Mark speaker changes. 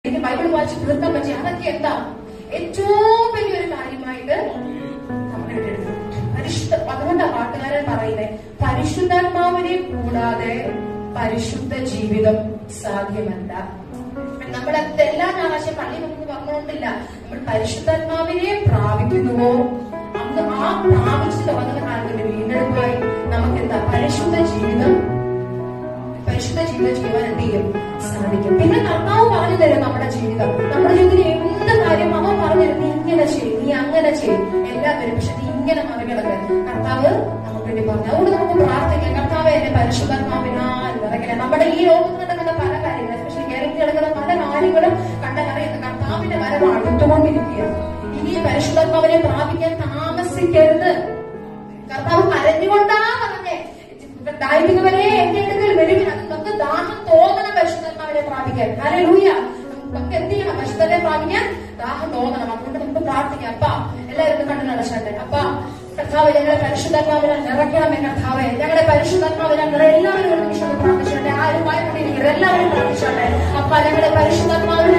Speaker 1: എനിക്ക് ബൈബിൾ വായിച്ച് തീർക്കാൻ പറ്റി. അതൊക്കെ എന്താ ഏറ്റവും വലിയൊരു കാര്യമായിട്ട് നമ്മൾ എടുക്കണം. അതുകൊണ്ടാ പാട്ടുകാരൻ പറയുന്നത്, പരിശുദ്ധാത്മാവിനെ കൂടാതെ പരിശുദ്ധ ജീവിതം സാധ്യമല്ല. നമ്മൾ എല്ലാ ഞായറാഴ്ചയും പള്ളി നമുക്ക് പറഞ്ഞുകൊണ്ടില്ല. നമ്മൾ പരിശുദ്ധാത്മാവിനെ പ്രാപിക്കുന്നുവോ അന്ന് ആ പ്രാപിച്ചു തുടങ്ങുന്ന കാലത്തിന്റെ വീണ്ടെടുപ്പായി നമുക്ക് എന്താ പരിശുദ്ധ ജീവിതം ചെയ്യുവാൻ എന്ത് ചെയ്യും സാധിക്കും. പിന്നെ കർത്താവ് പറഞ്ഞു തരും നമ്മുടെ ജീവിതത്തിൽ എന്ത് കാര്യം അവൻ പറഞ്ഞു തരും. നീ ഇങ്ങനെ ചെയ്യും, നീ അങ്ങനെ ചെയ്യും, എല്ലാം വരും. പക്ഷെ നീ ഇങ്ങനെ മറികടക്കാൻ കർത്താവ് നമുക്ക് വേണ്ടി പറഞ്ഞു. അതുകൊണ്ട് നമുക്ക് പ്രാർത്ഥിക്കാം, കർത്താവ് എന്നെ പരിശുദ്ധാത്മാവിനാൽ നിറയ്ക്കണേ. നമ്മുടെ ഈ ലോകത്ത് നടക്കുന്ന പല കാര്യങ്ങളും, എസ്പെഷ്യലി കേരളത്തിൽ നടക്കുന്ന പല കാര്യങ്ങളും കണ്ടറിയുന്ന കർത്താവിന്റെ വരവ് അടുത്തുകൊണ്ടിരിക്കുകയാണ്. ഇനി പരിശുദ്ധാത്മാവിനെ പ്രാപിക്കാൻ താമസിക്കരുത്. കർത്താവ് കരഞ്ഞുകൊണ്ടാ പറഞ്ഞേ, ദാഹിക്കുന്നവരെ എന്റെ അടുക്കൽ വരുവിൻ. അത് നമുക്ക് ദാഹം തോന്നണം പരിശുദ്ധാത്മാവിനെ പ്രാപിക്കാൻ. ഹല്ലേലൂയ. നമുക്ക് എന്ത് ചെയ്യണം? പരിശുദ്ധനെ പ്രാപിക്കാൻ ദാഹം തോന്നണം. അതുകൊണ്ട് നമുക്ക് പ്രാർത്ഥിക്കാം. അപ്പാ എല്ലാവരും കണ്ണു നടച്ചട്ടെ. അപ്പാ കർത്താവ് ഞങ്ങളെ പരിശുദ്ധാത്മാവിനാൽ നിറയ്ക്കണമേ. കർത്താവെ ഞങ്ങളെ പരിശുദ്ധാത്മാവിനാൽ എല്ലാവരും പ്രാർത്ഥിച്ചോട്ടെ. ആരും വായ്പൊണ്ടിരിക്കരുത്, എല്ലാവരും പ്രാർത്ഥിച്ചോട്ടെ. അപ്പാ ഞങ്ങളെ പരിശുദ്ധാത്മാവിനെ